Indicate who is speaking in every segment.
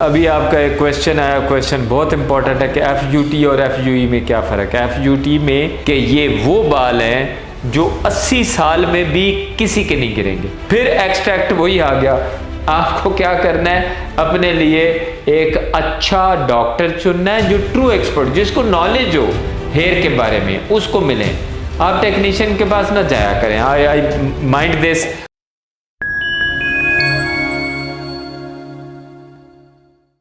Speaker 1: अभी आपका एक क्वेश्चन आया, क्वेश्चन बहुत इंपॉर्टेंट है कि एफ और एफ में क्या फ़र्क है। एफ में कि ये वो बाल हैं जो 80 साल में भी किसी के नहीं गिरेंगे। फिर एक्सट्रैक्ट वही आ गया, आपको क्या करना है, अपने लिए एक अच्छा डॉक्टर चुनना है जो ट्रू एक्सपर्ट, जिसको नॉलेज हो हेयर के बारे में, उसको मिले। आप टेक्नीशियन के पास ना जाया करें। आई माइंड दिस।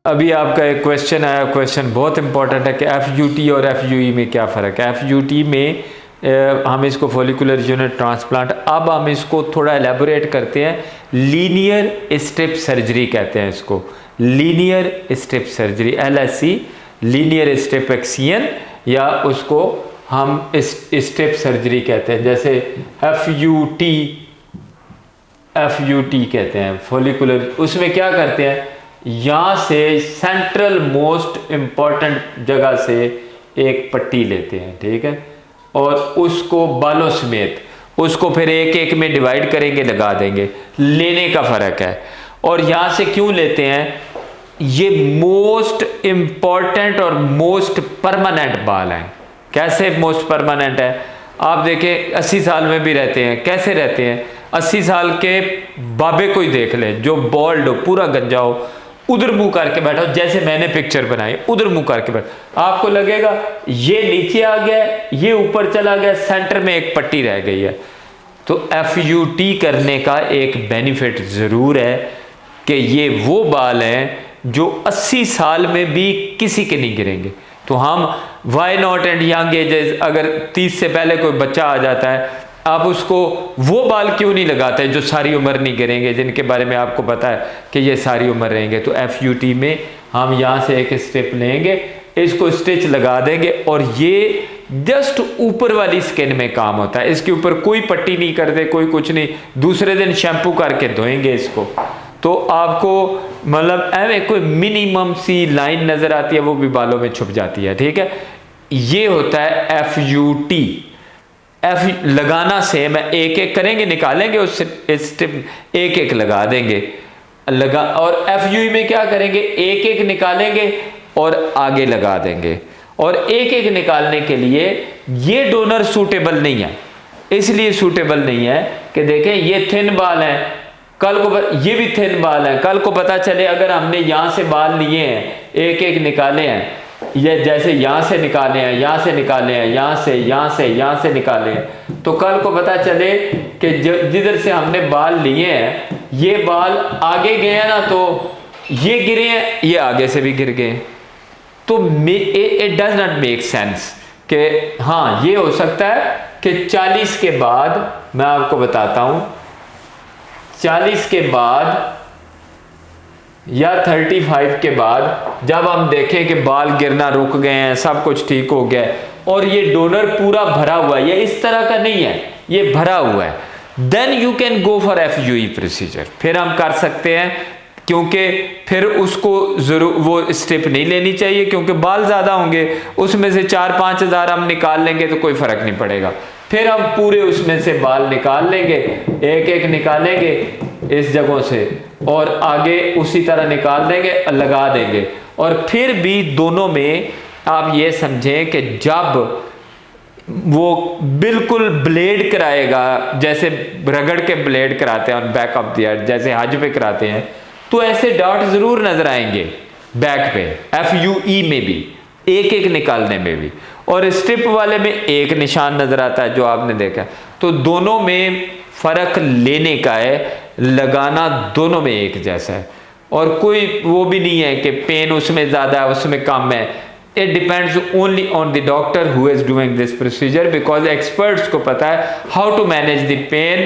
Speaker 1: अभी आपका एक क्वेश्चन आया, क्वेश्चन बहुत इंपॉर्टेंट है कि एफ और एफ में क्या फ़र्क है। एफ में हम इसको फॉलिकुलर यूनिट ट्रांसप्लांट, अब हम इसको थोड़ा एलेबोरेट करते हैं। लीनियर स्ट्रिप सर्जरी कहते हैं इसको, linear strip surgery, LSC, linear strip excision, या उसको हम स्ट्रिप सर्जरी कहते हैं। जैसे एफ कहते हैं फॉलिकुलर, उसमें क्या करते हैं, यहाँ से सेंट्रल मोस्ट इम्पॉर्टेंट जगह से एक पट्टी लेते हैं, ठीक है, और उसको बालों समेत उसको फिर एक एक में डिवाइड करेंगे, लगा देंगे। लेने का फ़र्क है। और यहाँ से क्यों लेते हैं, ये मोस्ट इम्पॉर्टेंट और मोस्ट परमानेंट बाल हैं। कैसे मोस्ट परमानेंट है, आप देखें 80 साल में भी रहते हैं। कैसे रहते हैं, 80 साल के बाबे को ही देख लें जो बॉल्ड हो, पूरा गंजा हो, उधर मुंह करके बैठा हो, जैसे मैंने पिक्चर बनाई, उधर मुंह करके बैठा, आपको लगेगा ये नीचे आ गया, ये ऊपर चला गया, सेंटर में एक पट्टी रह गई है। तो FUT करने का एक बेनिफिट ज़रूर है कि ये वो बाल हैं जो 80 साल में भी किसी के नहीं गिरेंगे। तो हम why not and young ages, अगर 30 से पहले कोई बच्चा आ जाता है, आप उसको वो बाल क्यों नहीं लगाते जो सारी उम्र नहीं गिरेंगे, जिनके बारे में आपको पता है कि ये सारी उम्र रहेंगे। तो FUT में हम यहाँ से एक स्ट्रिप लेंगे, इसको स्टिच लगा देंगे, और ये जस्ट ऊपर वाली स्किन में काम होता है। इसके ऊपर कोई पट्टी नहीं करते, कोई कुछ नहीं, दूसरे दिन शैम्पू करके धोएंगे इसको। तो आपको मतलब कोई मिनिमम सी लाइन नज़र आती है, वो भी बालों में छुप जाती है, ठीक है। ये होता है FUT। एफ लगाना सेम है, एक एक करेंगे, निकालेंगे, उस स्ट्रिप एक एक लगा देंगे, लगा। और FUE में क्या करेंगे, एक एक निकालेंगे और आगे लगा देंगे। और एक एक निकालने के लिए ये डोनर सूटेबल नहीं है, इसलिए सूटेबल नहीं है कि देखें ये थिन बाल है, कल को ये भी थिन बाल है, कल को पता चले अगर हमने यहाँ से बाल लिए हैं, एक एक निकाले हैं, ये जैसे यहाँ से निकाले हैं, यहाँ से निकाले हैं, यहाँ से निकाले हैं, तो कल को पता चले कि जिधर से हमने बाल लिए हैं ये बाल आगे गए हैं ना, तो ये गिरे हैं, ये आगे से भी गिर गए। तो it does not make sense कि हाँ, ये हो सकता है कि 40 के बाद, मैं आपको बताता हूँ, 40 के बाद या 35 के बाद जब हम देखें कि बाल गिरना रुक गए हैं, सब कुछ ठीक हो गया है, और ये डोनर पूरा भरा हुआ है, ये इस तरह का नहीं है, ये भरा हुआ है, then you can go for FUE procedure. फिर हम कर सकते हैं, क्योंकि फिर उसको जरूर वो स्ट्रिप नहीं लेनी चाहिए, क्योंकि बाल ज़्यादा होंगे, उसमें से 4-5 हज़ार हम निकाल लेंगे तो कोई फ़र्क नहीं पड़ेगा। फिर हम पूरे उसमें से बाल निकाल लेंगे, एक एक निकालेंगे इस जगहों से, और आगे उसी तरह निकाल देंगे, लगा देंगे। और फिर भी दोनों में आप ये समझें कि जब वो बिल्कुल ब्लेड कराएगा, जैसे रगड़ के ब्लेड कराते हैं on back of the head, जैसे हज पे कराते हैं, तो ऐसे डॉट जरूर नजर आएंगे बैक पे, FUE में भी, एक एक निकालने में भी, और स्ट्रिप वाले में एक निशान नजर आता है जो आपने देखा। तो दोनों में फर्क लेने का है, लगाना दोनों में एक जैसा है, और कोई वो भी नहीं है कि पेन उसमें ज़्यादा है उसमें कम है। It depends only on the doctor who is doing this procedure, because experts को पता है how to manage the pain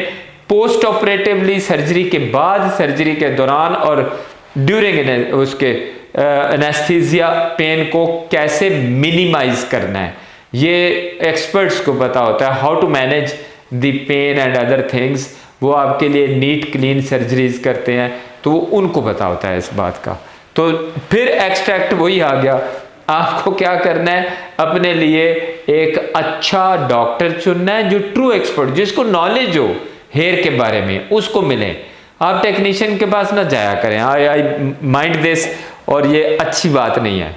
Speaker 1: postoperatively, surgery के बाद, सर्जरी के दौरान, और ड्यूरिंग उसके एनेस्थीसिया पेन को कैसे मिनिमाइज करना है, ये एक्सपर्ट्स को पता होता है। How to manage the pain and other things, वो आपके लिए नीट क्लीन सर्जरीज करते हैं, तो उनको पता होता है इस बात का। तो फिर एक्सट्रैक्ट वही आ गया, आपको क्या करना है, अपने लिए एक अच्छा डॉक्टर चुनना है जो ट्रू एक्सपर्ट, जिसको नॉलेज हो हेयर के बारे में, उसको मिले। आप टेक्नीशियन के पास ना जाया करें। आई माइंड दिस। और ये अच्छी बात नहीं है।